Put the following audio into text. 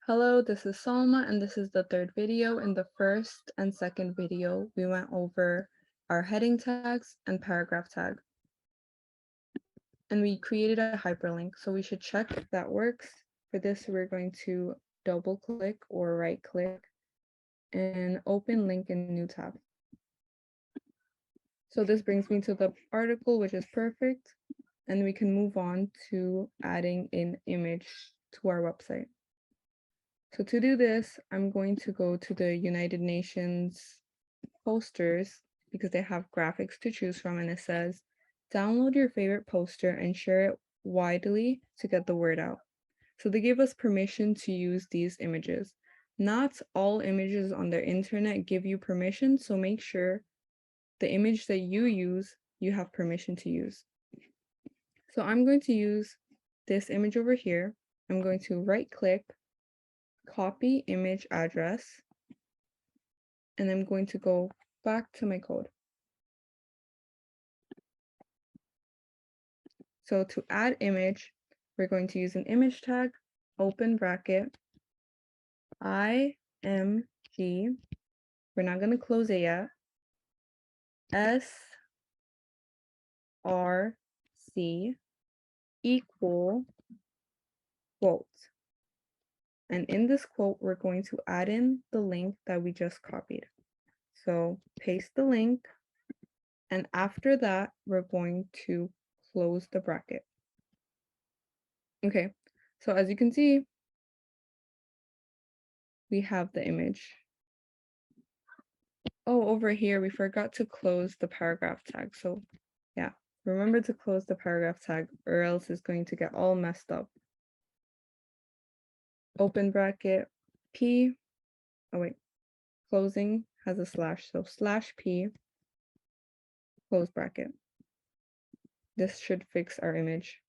Hello, this is Salma, and this is the third video. In the first and second video, we went over our heading tags and paragraph tag. And we created a hyperlink, so we should check if that works. For this, we're going to double click or right click and open link in new tab. So this brings me to the article, which is perfect. And we can move on to adding an image to our website. So to do this, I'm going to go to the United Nations posters because they have graphics to choose from, and it says, download your favorite poster and share it widely to get the word out. So they give us permission to use these images. Not all images on the internet give you permission, so make sure the image that you use, you have permission to use. So I'm going to use this image over here. I'm going to right click, copy image address, and I'm going to go back to my code. So to add image, we're going to use an image tag, open bracket, img, we're not going to close it yet, src equal quote. And in this quote, we're going to add in the link that we just copied. So paste the link, and after that, we're going to close the bracket. Okay, so as you can see, we have the image. Oh, over here, we forgot to close the paragraph tag. So yeah, remember to close the paragraph tag or else it's going to get all messed up. Open bracket, P, oh wait, closing has a slash, so /P, close bracket. This should fix our image.